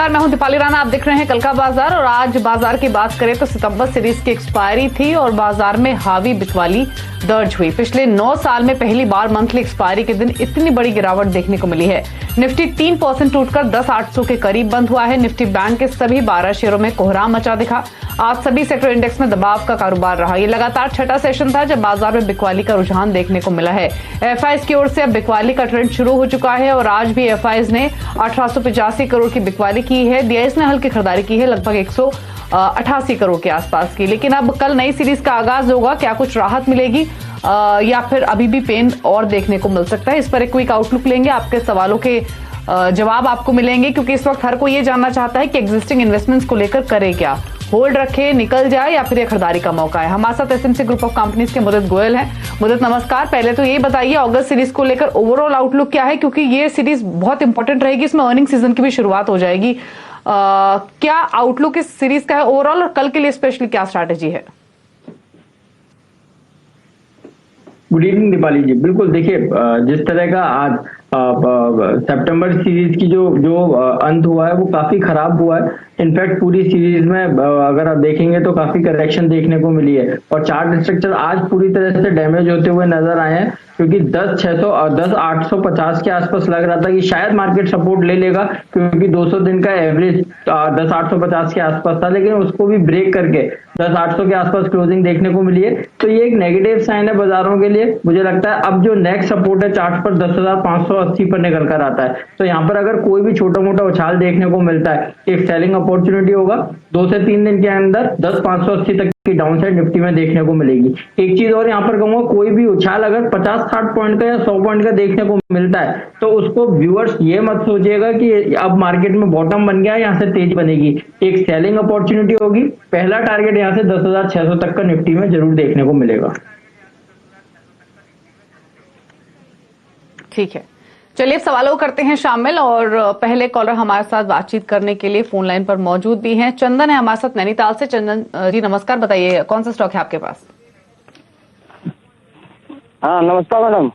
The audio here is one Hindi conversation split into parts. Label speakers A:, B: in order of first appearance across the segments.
A: नमस्कार, मैं हूं दीपाली राणा। आप देख रहे हैं कल का बाजार। और आज बाजार की बात करें तो सितंबर सीरीज की एक्सपायरी थी और बाजार में हावी बिकवाली दर्ज हुई। पिछले 9 साल में पहली बार मंथली एक्सपायरी के दिन इतनी बड़ी गिरावट देखने को मिली है। निफ्टी 3% टूटकर 10,800 के करीब बंद हुआ है। निफ्टी बैंक के सभी 12 शेयरों में कोहराम मचा दिखा। आज सभी सेक्टर इंडेक्स में दबाव का कारोबार रहा। ये लगातार छठा सेशन था जब बाजार में बिकवाली का रुझान देखने को मिला है। एफआईज की ओर से अब बिकवाली का ट्रेंड शुरू हो चुका है और आज भी एफआईज ने 1885 करोड़ की बिकवाली की है। डीआईएस ने हल्की खरीदारी की है, लगभग 188 करोड़ के आसपास की। लेकिन अब कल नई सीरीज का आगाज होगा, क्या कुछ राहत मिलेगी या फिर अभी भी पेन और देखने को मिल सकता है? इस पर एक क्विक आउटलुक लेंगे, आपके सवालों के जवाब आपको मिलेंगे, क्योंकि इस वक्त हर कोई ये जानना चाहता है कि एग्जिस्टिंग इन्वेस्टमेंट्स को लेकर करे क्या, होल्ड रखे, निकल जाए या फिर ये खरीदारी का मौका है। हमारे साथ एसएमसी ग्रुप ऑफ कंपनीज के मुदित गोयल हैं। मुदित नमस्कार। पहले तो ये बताइए अगस्त सीरीज को लेकर ओवरऑल आउटलुक क्या है, क्योंकि ये सीरीज बहुत इंपॉर्टेंट रहेगी, इसमें अर्निंग सीजन की भी शुरुआत हो जाएगी। क्या आउटलुक इस सीरीज का है ओवरऑल, और कल के लिए स्पेशली क्या स्ट्रैटेजी है?
B: गुड इवनिंग दीपाली जी। बिल्कुल, देखिए जिस तरह का आज सितंबर सीरीज की जो अंत हुआ है वो काफी खराब हुआ है। इनफैक्ट पूरी सीरीज में अगर आप देखेंगे तो काफी करेक्शन देखने को मिली है और चार्ट स्ट्रक्चर आज पूरी तरह से डैमेज होते हुए नजर आए हैं, क्योंकि 10,850 के आसपास लग रहा था कि शायद मार्केट सपोर्ट ले लेगा, क्योंकि 200 दिन का एवरेज 10,850 के आसपास था, लेकिन उसको भी ब्रेक करके 10,800 के आसपास क्लोजिंग देखने को मिली है। तो ये एक नेगेटिव साइन है बाजारों के लिए। मुझे लगता है अब जो नेक्स्ट सपोर्ट है चार्ट पर 10,580 पर निकल कर आता है, तो यहाँ पर अगर कोई भी छोटा मोटा उछाल देखने को मिलता है, एक सेलिंग अपॉर्चुनिटी होगा। 2 से 3 दिन के अंदर 10,580 तक की डाउनसाइड निफ्टी में देखने को मिलेगी। एक चीज और यहाँ पर कहूंगा, कोई भी उछाल अगर 50-60 पॉइंट का या 100 पॉइंट का देखने को मिलता है तो उसको व्यूअर्स ये मत सोचिएगा कि अब मार्केट में बॉटम बन गया, यहाँ से तेज बनेगी। एक सेलिंग अपॉर्चुनिटी होगी। पहला टारगेट यहाँ से 10,600 तक का निफ्टी में जरूर देखने को मिलेगा।
A: ठीक है, चलिए सवालों करते हैं शामिल। और पहले कॉलर हमारे साथ बातचीत करने के लिए फोन लाइन पर मौजूद भी हैं। चंदन है हमारे साथ नैनीताल से। चंदन जी नमस्कार, बताइए कौन सा स्टॉक है आपके पास?
C: हाँ नमस्कार मैडम।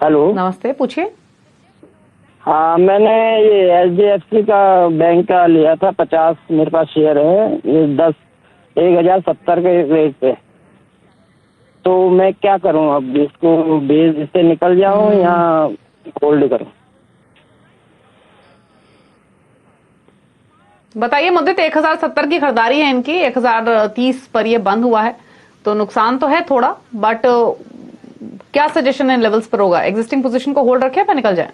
C: हेलो,
A: नमस्ते, पूछिए।
C: हाँ मैंने ये एचडीएफसी का बैंक का लिया था 50, मेरे पास शेयर है ये 10,1,070 के रेट पे। तो मैं क्या करूं अब, इसको बेस इससे निकल जाऊं या होल्ड करूं?
A: बताइए मुद्दे। 1,070 की खरीदारी है इनकी, 1,030 पर ये बंद हुआ है, तो नुकसान तो है थोड़ा, बट क्या सजेशन है लेवल्स पर होगा? एग्जिस्टिंग पोजीशन को होल्ड रखे या निकल जाए?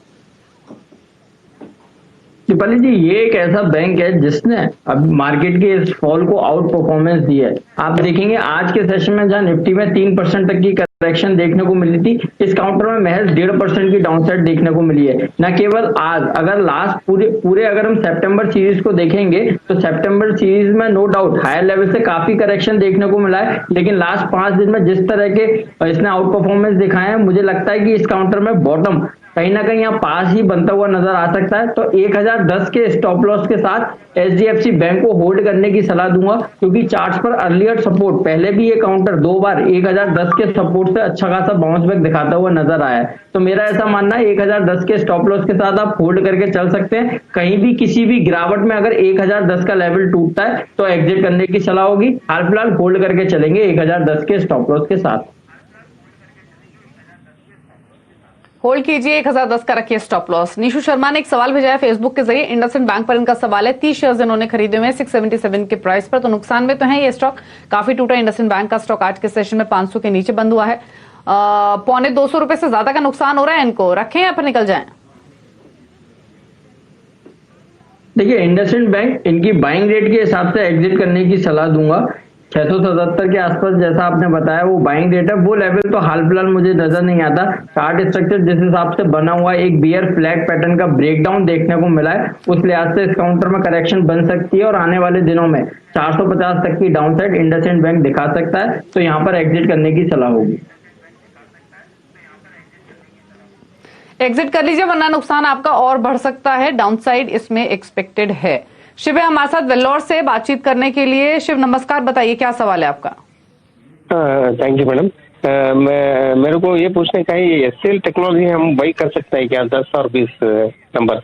B: दीपाली जी, ये एक ऐसा बैंक है जिसने अब मार्केट के इस फॉल को आउट परफॉर्मेंस दी है। आप देखेंगे आज के सेशन में जहां निफ्टी में 3% तक की करेक्शन देखने को मिली थी, इस काउंटर में महज 1.5% की डाउनसाइड देखने को मिली है। न केवल आज, अगर लास्ट पूरे अगर हम सितंबर सीरीज को देखेंगे तो सितंबर सीरीज में नो डाउट हायर लेवल से काफी करेक्शन देखने को मिला है, लेकिन लास्ट 5 दिन में जिस तरह के इसने आउट परफॉर्मेंस दिखाए हैं, मुझे लगता है कि इस काउंटर में बॉटम कहीं ना कहीं यहाँ पास ही बनता हुआ नजर आ सकता है। तो 1,010 के स्टॉप लॉस के साथ एचडीएफसी बैंक को होल्ड करने की सलाह दूंगा, क्योंकि चार्ट्स पर अर्लियर सपोर्ट, पहले भी ये काउंटर 2 बार 1,010 के सपोर्ट से अच्छा खासा बाउंस बैक दिखाता हुआ नजर आया है। तो मेरा ऐसा मानना है 1,010 के स्टॉप लॉस के साथ आप होल्ड करके चल सकते हैं। कहीं भी किसी भी गिरावट में अगर 1,010 का लेवल टूटता है तो एग्जिट करने की सलाह होगी। हाल फिलहाल होल्ड करके चलेंगे 1,010 के स्टॉप लॉस के साथ।
A: होल्ड कीजिए, 1,010 का रखिए स्टॉप लॉस। निशु शर्मा ने एक सवाल भेजा है फेसबुक के जरिए। इंडसइंड बैंक पर इनका सवाल है, 30 शेयर्स इन्होंने खरीदे हुए हैं 677 के प्राइस पर, तो नुकसान में तो है ये स्टॉक, काफी टूटा। इंडसइंड बैंक का स्टॉक आज के सेशन में 500 के नीचे बंद हुआ है। 250 रुपए से ज्यादा का नुकसान हो रहा है। इनको रखें या फिर निकल जाएं?
B: देखिए, इंडसइंड बैंक इनकी बाइंग रेट के हिसाब से एग्जिट करने की सलाह दूंगा। 677 के आसपास जैसा आपने बताया वो बाइंग रेट है, वो लेवल तो हाल फिलहाल मुझे नजर नहीं आता। चार्ट स्ट्रक्चर जिस हिसाब से बना हुआ है, एक बियर फ्लैग पैटर्न का ब्रेकडाउन देखने को मिला है, उस लिहाज से इस काउंटर में करेक्शन बन सकती है और आने वाले दिनों में 450 तक की डाउनसाइड इंडसइंड बैंक दिखा सकता है, तो यहाँ पर एग्जिट करने की सलाह होगी।
A: एग्जिट कर लीजिए, वरना नुकसान आपका और बढ़ सकता है। डाउनसाइड इसमें एक्सपेक्टेड है। शिव है हमारे साथ वेल्लोर से बातचीत करने के लिए। शिव नमस्कार, बताइए क्या सवाल है आपका?
D: Thank you madam. मेरे को ये पूछने का है, ये एचसीएल टेक्नोलॉजी हम बाई कर सकते हैं क्या 10 और 20 नंबर?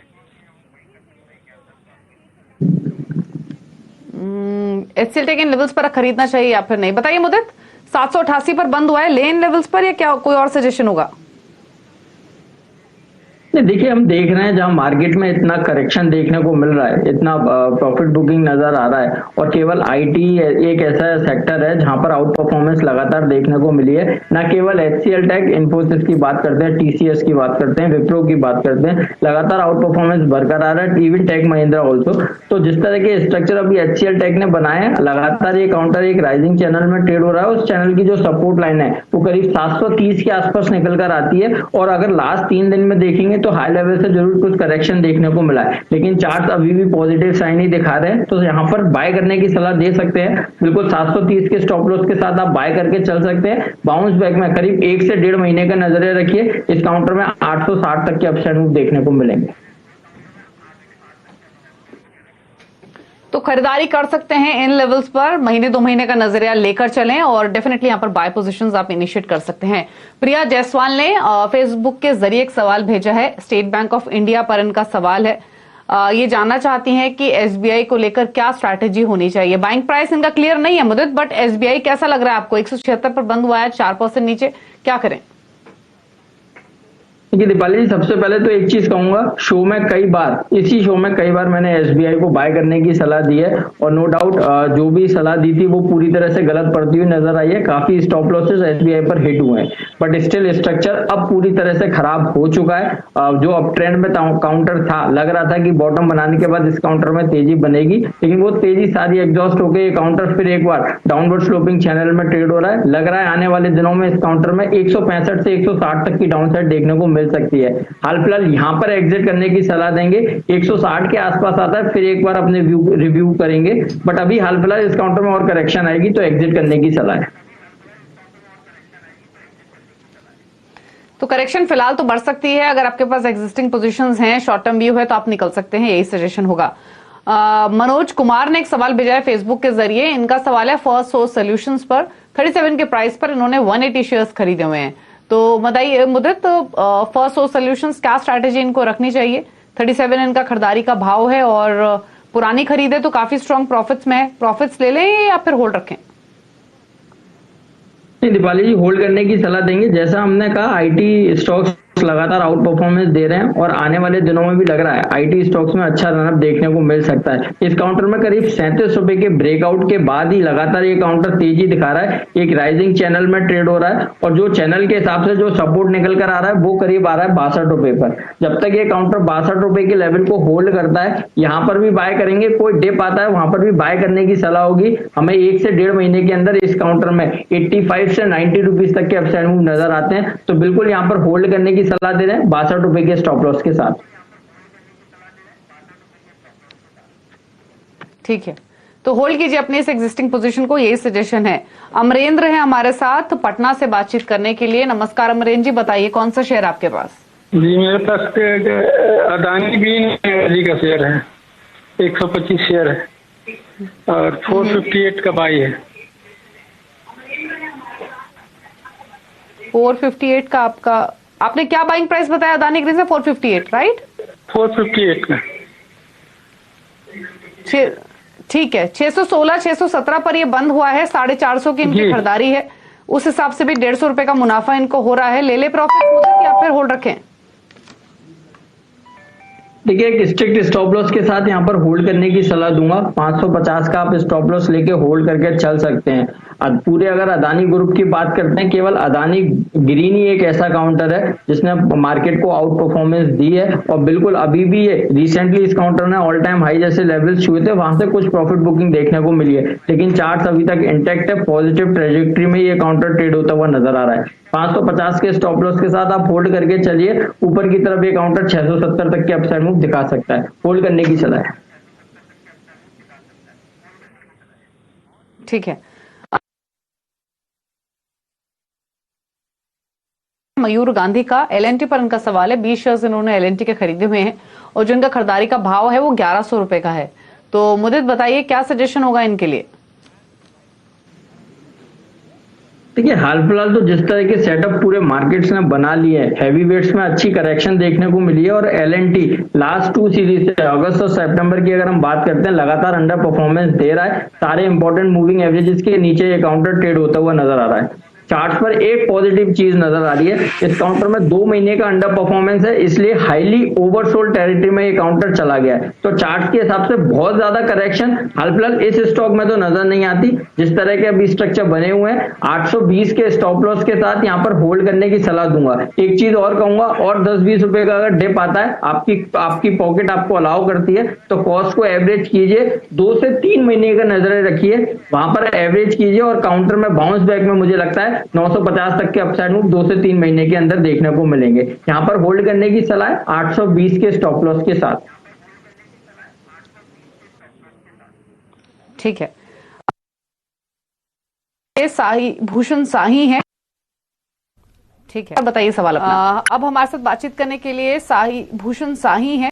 A: एचसीएल टेक इन लेवल्स पर खरीदना चाहिए या फिर नहीं, बताइए मुदित। 788 पर बंद हुआ है, ले इन लेवल्स पर या क्या कोई और सजेशन होगा?
B: नहीं, देखिए हम देख रहे हैं जहां मार्केट में इतना करेक्शन देखने को मिल रहा है, इतना प्रॉफिट बुकिंग नजर आ रहा है, और केवल आईटी एक ऐसा सेक्टर है जहां पर आउट परफॉर्मेंस लगातार देखने को मिली है। ना केवल एचसीएल टेक, इन्फोसिस की बात करते हैं, टीसीएस की बात करते हैं, विप्रो की बात करते हैं, लगातार आउट परफॉर्मेंस बरकरार है, इवन टेक महिंद्रा ऑल्सो। तो जिस तरह के स्ट्रक्चर अभी एचसीएल टेक ने बनाए हैं, लगातार ये काउंटर एक राइजिंग चैनल में ट्रेड हो रहा है। उस चैनल की जो सपोर्ट लाइन है वो करीब 730 के आसपास निकल कर आती है, और अगर लास्ट 3 दिन में देखेंगे तो हाई लेवल से जरूर कुछ करेक्शन देखने को मिला है, लेकिन चार्ट अभी भी पॉजिटिव साइन ही दिखा रहे हैं। तो यहाँ पर बाय करने की सलाह दे सकते हैं, बिल्कुल 730 के स्टॉप लॉस के साथ आप बाय करके चल सकते हैं। बाउंस बैक में करीब 1 से 1.5 महीने का नजरिया रखिए, इस काउंटर में 860 तक के अपसाइड मूव देखने को मिलेंगे।
A: तो खरीदारी कर सकते हैं इन लेवल्स पर, महीने 2 महीने का नजरिया लेकर चलें, और डेफिनेटली यहां पर बाय पोजीशंस आप इनिशिएट कर सकते हैं। प्रिया जायसवाल ने फेसबुक के जरिए एक सवाल भेजा है, स्टेट बैंक ऑफ इंडिया पर इनका सवाल है। ये जानना चाहती हैं कि एसबीआई को लेकर क्या स्ट्रैटेजी होनी चाहिए। बाइंग प्राइस इनका क्लियर नहीं है मुदित, बट एसबीआई कैसा लग रहा है आपको? 176 पर बंद हुआ है, 4% नीचे, क्या करें?
B: देखिए दीपाली जी, सबसे पहले तो एक चीज कहूंगा, इसी शो में कई बार मैंने एसबीआई को बाय करने की सलाह दी है, और नो डाउट जो भी सलाह दी थी वो पूरी तरह से गलत पड़ती हुई नजर आई है। काफी स्टॉप लॉसेस एसबीआई पर हिट हुए हैं, बट स्टिल स्ट्रक्चर अब पूरी तरह से खराब हो चुका है। जो अप ट्रेंड में काउंटर था, लग रहा था कि बॉटम बनाने के बाद इस काउंटर में तेजी बनेगी, लेकिन वो तेजी सारी एग्जॉस्ट होकर ये काउंटर फिर एक बार डाउनवर्ड स्लोपिंग चैनल में ट्रेड हो रहा है। लग रहा है आने वाले दिनों में इस काउंटर में 165 से 160 तक की डाउन साइड देखने को मिल सकती है। हाल फिलहाल यहां पर एग्जिट करने की सलाह देंगे, 160 के आसपास आता है, फिर एक बार अपने रिव्यू करेंगे, बट अभी हाल फिलहाल इस काउंटर में और करेक्शन आएगी तो एग्जिट करने की सलाह है।
A: तो करेक्शन फिलहाल तो बढ़ सकती है, अगर आपके पास एग्जिस्टिंग पोजीशंस हैं, शॉर्ट टर्म व्यू है तो आप निकल सकते हैं, यही सजेशन होगा। मनोज कुमार ने एक सवाल भेजा है फेसबुक के जरिए, इनका सवाल है फर्स्ट सोर्स सॉल्यूशंस पर 37 के प्राइस पर इन्होंने 180 शेयर्स खरीदे हुए हैं। तो बताइए मुदित, फर्स्ट सोर्स सॉल्यूशंस क्या स्ट्रैटेजी इनको रखनी चाहिए? 37 इनका खरीदारी का भाव है, और पुरानी खरीदे तो काफी स्ट्रॉन्ग प्रॉफिट्स में है, प्रॉफिट्स ले लें या फिर होल्ड रखें?
B: दीपाली जी, होल्ड करने की सलाह देंगे। जैसा हमने कहा, आईटी स्टॉक्स लगातार आउट परफॉर्मेंस दे रहे हैं, और आने वाले दिनों में भी लग रहा है आईटी स्टॉक्स में अच्छा रनअप देखने को मिल सकता है। इस काउंटर में करीब 37 रुपए के ब्रेकआउट के बाद ही लगातार ये काउंटर तेजी दिखा रहा है, एक राइजिंग चैनल में ट्रेड हो रहा है, और जो चैनल के हिसाब से जो सपोर्ट निकल कर आ रहा है वो करीब आ रहा है 62 रुपए पर। जब तक ये काउंटर 62 रुपए के लेवल को होल्ड करता है, यहां पर भी बाय करेंगे। कोई डिप आता है वहां पर भी बाय करने की सलाह होगी। हमें 1 से 1.5 महीने के अंदर इस काउंटर में 85 से 90 रुपीज तक के अपसाइड मूव नजर आते हैं, तो बिल्कुल यहाँ पर होल्ड करने की सलाह दे रहे हैं 62 रुपए के स्टॉप लॉस के साथ।
A: ठीक है, तो होल्ड कीजिए अपनी इस एग्जिस्टिंग पोजीशन को, यही सजेशन है। अमरेंद्र है हमारे साथ पटना से बातचीत करने के लिए। नमस्कार अमरेंद्र जी, बताइए कौन सा शेयर आपके पास?
E: जी मेरे पास अदानी ग्रीन एनर्जी का शेयर है, 125 शेयर है, और 458 का बाई है।
A: 458 का आपका, आपने क्या बाइंग प्राइस बताया अदानी ग्रीन से? 458, राइट?
E: 458 का।
A: ठीक है, 616 617 पर ये बंद हुआ है, 450 की इनकी खरीदारी है, उस हिसाब से भी 150 रुपए का मुनाफा इनको हो रहा है। ले ले प्रॉफिट या फिर होल्ड रखें?
B: देखिए, एक स्ट्रिक्ट स्टॉप लॉस के साथ यहाँ पर होल्ड करने की सलाह दूंगा। 550 का आप स्टॉप लॉस लेके होल्ड करके चल सकते हैं। अब पूरे अगर अदानी ग्रुप की बात करते हैं, केवल अदानी ग्रीन ही एक ऐसा काउंटर है जिसने मार्केट को आउट परफॉर्मेंस दी है, और बिल्कुल अभी भी ये रिसेंटली इस काउंटर ने ऑल टाइम हाई जैसे लेवल्स छुए थे, वहां से कुछ प्रॉफिट बुकिंग देखने को मिली है, लेकिन चार्ट अभी तक इंटैक्ट है, पॉजिटिव ट्रेजेक्ट्री में ये काउंटर ट्रेड होता हुआ नजर आ रहा है। 550 के स्टॉप लॉस के साथ आप होल्ड करके चलिए, ऊपर की तरफ ये काउंटर 670 तक के अपसाइड मूव दिखा सकता है, होल्ड करने की सलाह है।
A: ठीक है, मयूर गांधी का एलएनटी पर इनका सवाल है। 20 शेयर्स इन्होंने एलएनटी के खरीदे हुए हैं, और जो इनका खरीदारी का भाव है वो 1100 रुपए का है। तो मुदित बताइए क्या सजेशन होगा इनके लिए?
B: देखिए हाल फिलहाल तो जिस तरह के सेटअप पूरे मार्केट्स ने बना लिए हैं, हैवी वेट्स में अच्छी करेक्शन देखने को मिली है और एलएनटी लास्ट 2 सीरीज से अगस्त और सितंबर की अगर हम बात करते हैं लगातार अंडर परफॉर्मेंस दे रहा है। सारे इंपॉर्टेंट मूविंग एवरेजेस के नीचे ये काउंटर ट्रेड होता हुआ नजर आ रहा है। चार्ट पर एक पॉजिटिव चीज नजर आ रही है, इस काउंटर में 2 महीने का अंडर परफॉर्मेंस है, इसलिए हाईली ओवरसोल्ड टेरिटरी में ये काउंटर चला गया है। तो चार्ट के हिसाब से बहुत ज्यादा करेक्शन हाल फिलहाल इस स्टॉक में तो नजर नहीं आती। जिस तरह के अभी स्ट्रक्चर बने हुए हैं 820 के स्टॉप लॉस के साथ यहाँ पर होल्ड करने की सलाह दूंगा। एक चीज और कहूंगा, और 10-20 रुपए का अगर डिप आता है, आपकी आपकी पॉकेट आपको अलाउ करती है, तो कॉस्ट को एवरेज कीजिए, 2 से 3 महीने का नजरें रखिए, वहां पर एवरेज कीजिए और काउंटर में बाउंस बैक में मुझे लगता है 950 तक के अपसाइड मूव 2 से 3 महीने के अंदर देखने को मिलेंगे। यहां पर होल्ड करने की सलाह है 820 के स्टॉप लॉस के साथ।
A: ठीक है, ये भूषण साही है। ठीक है, बताइए सवाल अपना। अब हमारे साथ बातचीत करने के लिए भूषण साही है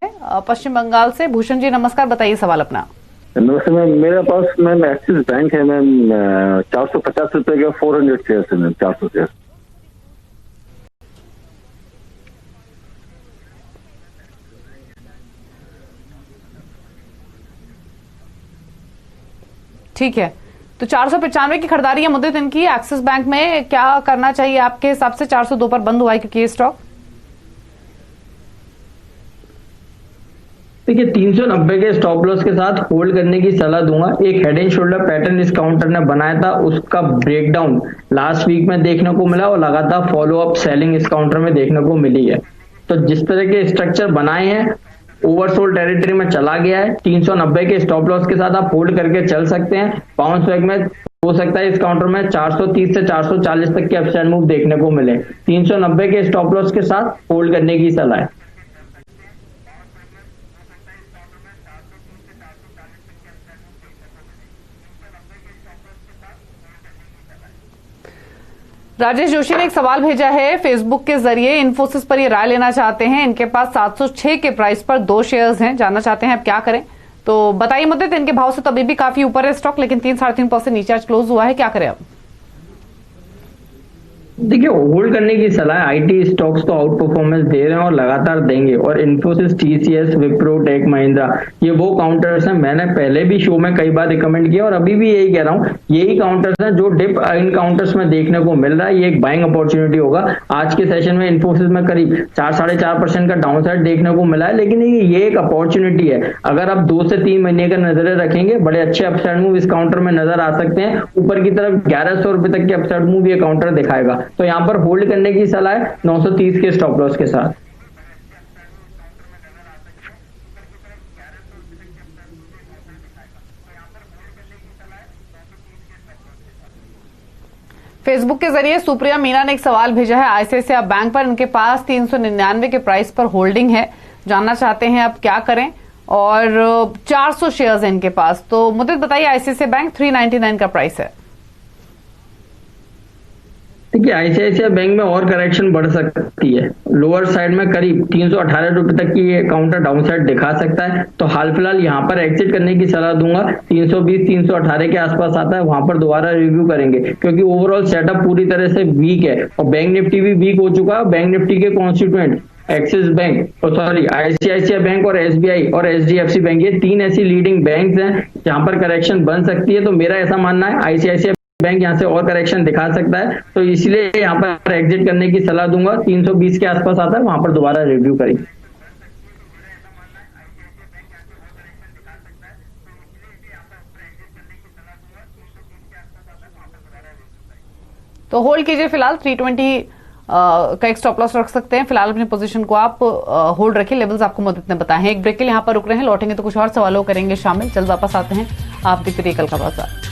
A: पश्चिम बंगाल से। भूषण जी नमस्कार, बताइए सवाल अपना।
F: नमस्ते मैम, मेरे पास मैम एक्सिस बैंक है मैम, 450 रुपए का 400 शेयर है मैम, 400 शेयर।
A: ठीक है, तो 495 की खरीदारी है मुद्दे दिन की एक्सिस बैंक में। क्या करना चाहिए आपके हिसाब से? 402 पर बंद हुआ है क्योंकि ये स्टॉक।
B: देखिए 390 के स्टॉप लॉस के साथ होल्ड करने की सलाह दूंगा। एक हेड एंड शोल्डर पैटर्न इस काउंटर ने बनाया था, उसका ब्रेकडाउन लास्ट वीक में देखने को मिला और लगातार फॉलो अप सेलिंग इस काउंटर में देखने को मिली है। तो जिस तरह के स्ट्रक्चर बनाए हैं, ओवरसोल्ड टेरिटरी में चला गया है। 390 के स्टॉप लॉस के साथ आप होल्ड करके चल सकते हैं। बाउंस बैक में हो सकता है इस काउंटर में 430 से 440 तक के अपसाइड मूव देखने को मिले। 390 के स्टॉप लॉस के साथ होल्ड करने की सलाह है।
A: राजेश जोशी ने एक सवाल भेजा है फेसबुक के जरिए। इन्फोसिस पर ये राय लेना चाहते हैं। इनके पास 706 के प्राइस पर 2 शेयर्स हैं, जानना चाहते हैं अब क्या करें। तो बताइए मुद्दे, इनके भाव से तो अभी भी काफी ऊपर है स्टॉक, लेकिन 3-3.5% नीचे आज क्लोज हुआ है, क्या करें अब?
B: देखिए होल्ड करने की सलाह है। आईटी स्टॉक्स तो आउट परफॉर्मेंस दे रहे हैं और लगातार देंगे, और इन्फोसिस, टीसीएस, विप्रो, टेक महिंद्रा, ये वो काउंटर्स हैं, मैंने पहले भी शो में कई बार रिकमेंड किया और अभी भी यही कह रहा हूं, यही काउंटर्स हैं जो डिप इन काउंटर्स में देखने को मिल रहा है। ये एक बाइंग अपॉर्चुनिटी होगा। आज के सेशन में इन्फोसिस में करीब 4-4.5% का डाउन साइड देखने को मिला है, लेकिन ये एक अपॉर्चुनिटी है। अगर आप 2 से 3 महीने का नजरें रखेंगे, बड़े अच्छे अपसाइड मूव इस काउंटर में नजर आ सकते हैं। ऊपर की तरफ 1100 रुपए तक के अपसाइड मूव ये काउंटर दिखाएगा। तो यहां पर होल्ड करने की सलाह है 930 के स्टॉप लॉस के साथ।
A: फेसबुक के जरिए सुप्रिया मीना ने एक सवाल भेजा है आईसीआईसीआई बैंक पर। इनके पास 399 के प्राइस पर होल्डिंग है, जानना चाहते हैं अब क्या करें। और 400 शेयर्स है इनके पास। तो मुझे बताइए, आईसीआईसीआई बैंक 399 का प्राइस है।
B: देखिए आईसीआईसीआई बैंक में और करेक्शन बढ़ सकती है। लोअर साइड में करीब 318 रुपए तक की ये काउंटर डाउन साइड दिखा सकता है। तो हाल फिलहाल यहां पर एग्जिट करने की सलाह दूंगा। 320-318 के आसपास आता है, वहां पर दोबारा रिव्यू करेंगे, क्योंकि ओवरऑल सेटअप पूरी तरह से वीक है और बैंक निफ्टी भी वीक हो चुका है। बैंक निफ्टी के कॉन्स्टिट्यूएंट एक्सिस बैंक और आईसीआईसीआई बैंक और एसबीआई और एचडीएफसी बैंक, ये 3 ऐसी लीडिंग बैंक्स हैं जहां पर करेक्शन बन सकती है। तो मेरा ऐसा मानना है आईसीआईसीआई बैंक यहां से और करेक्शन दिखा सकता है, तो इसलिए यहां पर एग्जिट करने की सलाह दूंगा। 320 के आसपास आता है, वहां पर दोबारा रिव्यू करेंगे।
A: तो होल्ड कीजिए फिलहाल। 320 का एक स्टॉप लॉस रख सकते हैं। फिलहाल अपनी पोजीशन को आप होल्ड रखिए। लेवल्स आपको मदद ने बताए हैं। एक ब्रेक के लिए यहाँ पर रुक रहे हैं, लौटेंगे तो कुछ और सवालों करेंगे शामिल। जल्द वापस आते हैं। आप देखते रहिए कल का बाजार।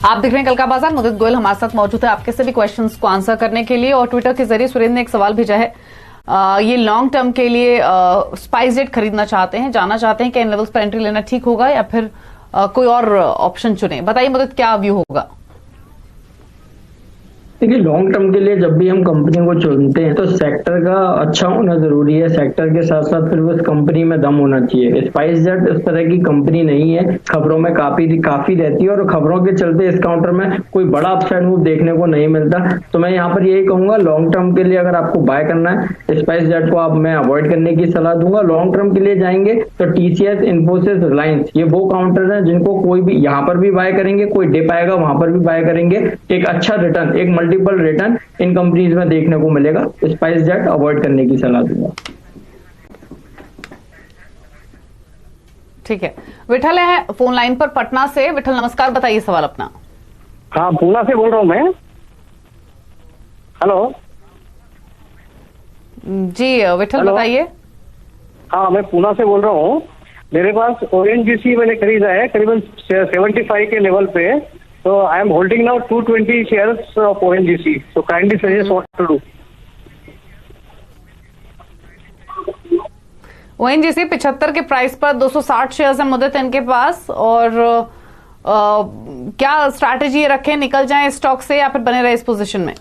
A: आप देख रहे हैं कल का बाजार। मुदित गोयल हमारे साथ मौजूद है आपके सभी क्वेश्चंस को आंसर करने के लिए। और ट्विटर के जरिए सुरेंद्र ने एक सवाल भेजा है, ये लॉन्ग टर्म के लिए स्पाइसजेट खरीदना चाहते हैं, जानना चाहते हैं कि इन लेवल्स पर एंट्री लेना ठीक होगा या फिर कोई और ऑप्शन चुने। बताइए मुदित, क्या व्यू होगा?
B: देखिए, लॉन्ग टर्म के लिए जब भी हम कंपनी को चुनते हैं तो सेक्टर का अच्छा होना जरूरी है। सेक्टर के साथ साथ फिर उस कंपनी में दम होना चाहिए। स्पाइसजेट इस तरह की कंपनी नहीं है, खबरों में काफी रहती है और खबरों के चलते इस काउंटर में कोई बड़ा अपसाइड मूव देखने को नहीं मिलता। तो मैं यहाँ पर यही कहूंगा, लॉन्ग टर्म के लिए अगर आपको बाय करना है स्पाइसजेट को मैं अवॉइड करने की सलाह दूंगा। लॉन्ग टर्म के लिए जाएंगे तो टीसीएस, इन्फोसिस, रिलायंस, ये वो काउंटर है जिनको कोई भी यहाँ पर भी बाय करेंगे, कोई डिप आएगा वहां पर भी बाय करेंगे। एक अच्छा रिटर्न, एक मल्टीपल रिटर्न इन कंपनीज में देखने को मिलेगा। स्पाइसजेट अवॉइड करने की सलाह दूंगा।
A: ठीक है, विठल है फोन लाइन पर पटना से। विठल नमस्कार, बताइए सवाल अपना।
D: हाँ, पूना से बोल रहा हूँ मैं। हेलो
A: जी विठल, बताइए।
D: हाँ, मैं पूना से बोल रहा हूँ। मेरे पास ओएनजीसी मैंने खरीदा है करीबन 75 के लेवल पे। So I am holding now 220 shares of ONGC. So kindly suggest what to do.
A: ONGC 75 के प्राइस पर 260 शेयर्स है मुद्दत इनके पास। और क्या स्ट्रैटेजी रखें, निकल जाएं स्टॉक से या फिर बने रहे इस पोजीशन में?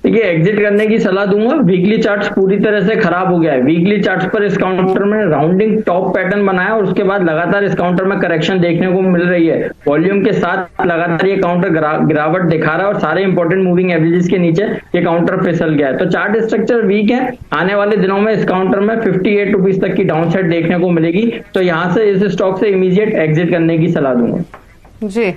B: देखिए, एग्जिट करने की सलाह दूंगा। वीकली चार्ट्स पूरी तरह से खराब हो गया है। वीकली चार्ट्स पर इस काउंटर में राउंडिंग टॉप पैटर्न बनाया और उसके बाद लगातार इस काउंटर में करेक्शन देखने को मिल रही है। वॉल्यूम के साथ लगातार ये काउंटर गिरावट दिखा रहा है और सारे इंपॉर्टेंट मूविंग एवरेजेस के नीचे ये काउंटर फिसल गया है। तो चार्ट स्ट्रक्चर वीक है। आने वाले दिनों में इस काउंटर में 58 रुपीज तक की डाउन साइड देखने को मिलेगी। तो यहां से इस स्टॉक से इमीडिएट एग्जिट करने की सलाह दूंगा
A: जी।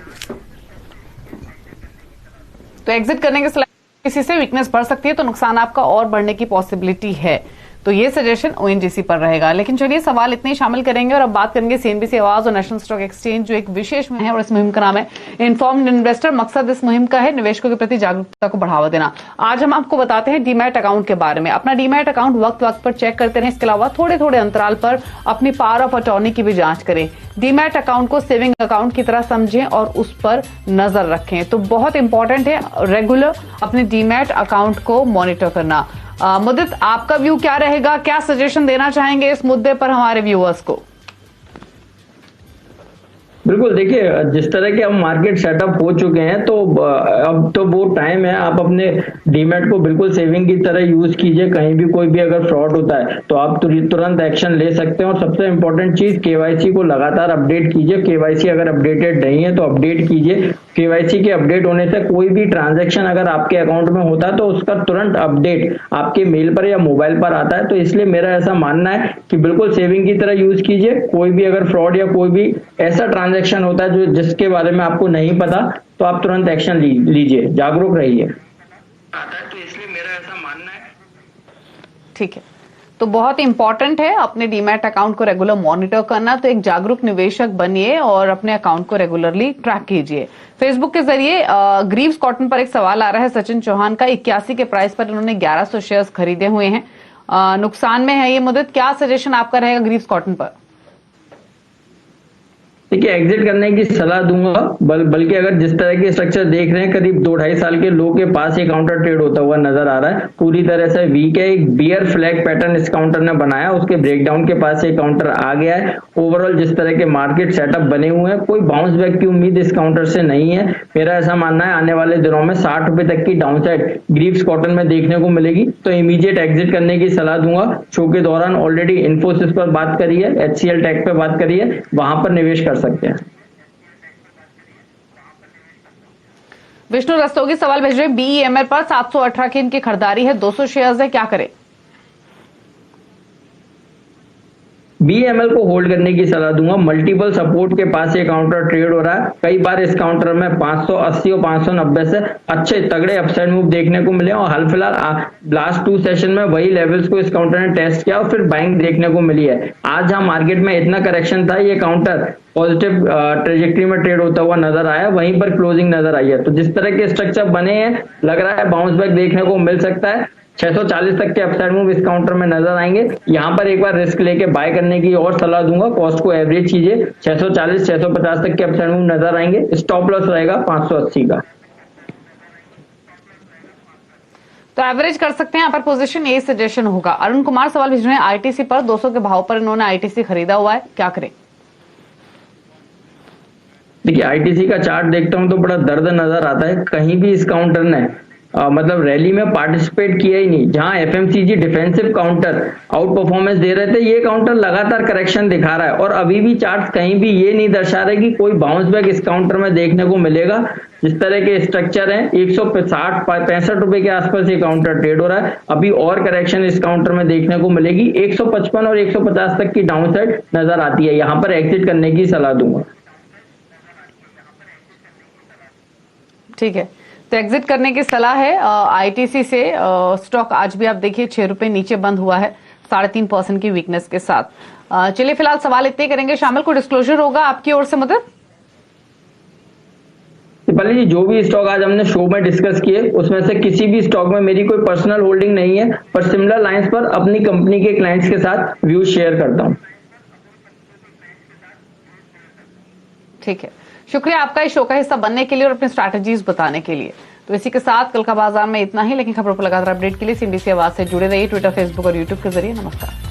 A: तो एग्जिट करने की सलाह, किसी से वीकनेस बढ़ सकती है तो नुकसान आपका और बढ़ने की पॉसिबिलिटी है। तो ये सजेशन ओएनजीसी पर रहेगा। लेकिन चलिए सवाल इतने ही शामिल करेंगे और अब बात करेंगे सीएनबीसी आवाज और नेशनल स्टॉक एक्सचेंज, जो एक विशेष मुहिम है और इस मुहिम का नाम है इन्फॉर्म्ड इन्वेस्टर। मकसद इस मुहिम का है निवेशकों के प्रति जागरूकता को बढ़ावा देना। आज हम आपको बताते हैं डीमैट अकाउंट के बारे में। अपना डीमैट अकाउंट वक्त वक्त पर चेक करते रहें। इसके अलावा थोड़े थोड़े अंतराल पर अपनी पावर ऑफ अटॉर्नी की भी जांच करें। डीमैट अकाउंट को सेविंग अकाउंट की तरह समझें और उस पर नजर रखें। तो बहुत इंपॉर्टेंट है रेगुलर अपने डीमैट अकाउंट को मॉनिटर करना। मुदित, आपका व्यू क्या रहेगा? क्या सजेशन देना चाहेंगे इस मुद्दे पर हमारे व्यूअर्स को?
B: बिल्कुल, देखिए जिस तरह के अब मार्केट सेटअप हो चुके हैं तो अब तो वो टाइम है आप अपने डीमैट को बिल्कुल सेविंग की तरह यूज कीजिए। कहीं भी कोई भी अगर फ्रॉड होता है तो आप तुरंत एक्शन ले सकते हैं। और सबसे इंपॉर्टेंट चीज, केवाईसी को लगातार अपडेट कीजिए। केवाईसी अगर अपडेटेड नहीं है तो अपडेट कीजिए। केवाईसी के अपडेट होने से कोई भी ट्रांजैक्शन अगर आपके अकाउंट में होता है तो उसका तुरंत अपडेट आपके मेल पर या मोबाइल पर आता है। तो इसलिए मेरा ऐसा मानना है कि बिल्कुल सेविंग की तरह यूज कीजिए। कोई भी अगर फ्रॉड या कोई भी ऐसा ट्रांजैक्शन होता है जो जिसके बारे में आपको नहीं पता तो आप तुरंत एक्शन लीजिए, जागरूक रहिए। तो इसलिए मेरा ऐसा मानना है।
A: ठीक है, तो बहुत इंपॉर्टेंट है अपने डीमैट अकाउंट को रेगुलर मॉनिटर करना। तो एक जागरूक निवेशक बनिए और अपने अकाउंट को रेगुलरली ट्रैक कीजिए। फेसबुक के जरिए ग्रीव्स कॉटन पर एक सवाल आ रहा है सचिन चौहान का। 81 के प्राइस पर इन्होंने 1100 शेयर्स खरीदे हुए हैं, नुकसान में है ये मुद्दत। क्या सजेशन आपका रहेगा ग्रीव्स कॉटन पर?
B: देखिए, एग्जिट करने की सलाह दूंगा। बल्कि अगर जिस तरह के स्ट्रक्चर देख रहे हैं, करीब 2-2.5 साल के लो के पास ये काउंटर ट्रेड होता हुआ नजर आ रहा है। पूरी तरह से वीक है। एक बियर फ्लैग पैटर्न इस काउंटर ने बनाया, उसके ब्रेकडाउन के पास ये काउंटर आ गया है। ओवरऑल जिस तरह के मार्केट सेटअप बने हुए हैं, कोई बाउंस बैक की उम्मीद इस काउंटर से नहीं है। मेरा ऐसा मानना है आने वाले दिनों में 60 रुपए तक की डाउन साइड ग्रीव्स कॉटन में देखने को मिलेगी। तो इमीडिएट एग्जिट करने की सलाह दूंगा। शो के दौरान ऑलरेडी इन्फोसिस पर बात करी है, HCL टेक पे बात करी है, वहां पर निवेश कर सकते हैं।
A: विष्णु रस्तोगी सवाल भेज रहे हैं, BEML पर 718 की इनकी खरीदारी है, 200 शेयर्स है, क्या करें?
B: BEML को होल्ड करने की सलाह दूंगा। मल्टीपल सपोर्ट के पास ये काउंटर ट्रेड हो रहा है। कई बार इस काउंटर में 580 और 590 से अच्छे तगड़े अपसाइड मूव देखने को मिले और हाल फिलहाल लास्ट 2 सेशन में वही लेवल्स को इस काउंटर ने टेस्ट किया और फिर बाइंग देखने को मिली है। आज जहां मार्केट में इतना करेक्शन था, ये काउंटर पॉजिटिव ट्रेजेक्टरी में ट्रेड होता हुआ नजर आया, वहीं पर क्लोजिंग नजर आई है। तो जिस तरह के स्ट्रक्चर बने हैं, लग रहा है बाउंस बैक देखने को मिल सकता है। 640 तक के अपसाइड मूव इस काउंटर में नजर आएंगे। यहाँ पर एक बार रिस्क लेके बाय करने की और सलाह दूंगा, कॉस्ट को एवरेज कीजिए। 640 650 तक के अपसाइड मूव नजर आएंगे। स्टॉप लॉस रहेगा 580 का।
A: तो एवरेज कर सकते हैं यहाँ पर पोजीशन, ए सजेशन होगा। अरुण कुमार सवाल भेज रहे हैं आईटीसी पर, 200 के भाव पर इन्होंने आईटीसी खरीदा हुआ है, क्या करें?
B: देखिए आईटीसी का चार्ट देखता हूं तो बड़ा दर्द नजर आता है। कहीं भी इस काउंटर ने मतलब रैली में पार्टिसिपेट किया ही नहीं। जहां FMCG defensive counter outperformance दे रहे थे, ये काउंटर लगातार करेक्शन दिखा रहा है और अभी भी चार्ट कहीं भी ये नहीं दर्शा रहे कि कोई बाउंस बैक इस काउंटर में देखने को मिलेगा। जिस तरह के स्ट्रक्चर है 160-65 रुपए के आसपास ये काउंटर ट्रेड हो रहा है। अभी और करेक्शन इस काउंटर में देखने को मिलेगी। 155 और 150 तक की डाउन साइड नजर आती है, यहां पर एग्जिट करने की सलाह दूंगा।
A: ठीक है, तो एग्जिट करने की सलाह है आईटीसी से। स्टॉक आज भी आप देखिए 6 रुपए नीचे बंद हुआ है 3.5% की वीकनेस के साथ। चलिए फिलहाल सवाल इतने करेंगे। शामिल को डिस्क्लोजर होगा आपकी ओर से मदद?
B: दीपाली जी, जो भी स्टॉक आज हमने शो में डिस्कस किए उसमें से किसी भी स्टॉक में मेरी कोई पर्सनल होल्डिंग नहीं है, पर सिमिलर लाइंस पर अपनी कंपनी के क्लाइंट्स के साथ व्यूज शेयर करता हूं।
A: ठीक है, शुक्रिया आपका इस शो का हिस्सा बनने के लिए और अपनी स्ट्रैटेजीज बताने के लिए। तो इसी के साथ कल का बाजार में इतना ही, लेकिन खबरों को लगातार अपडेट के लिए CNBC आवाज से जुड़े रहिए, ट्विटर, फेसबुक और यूट्यूब के जरिए। नमस्कार।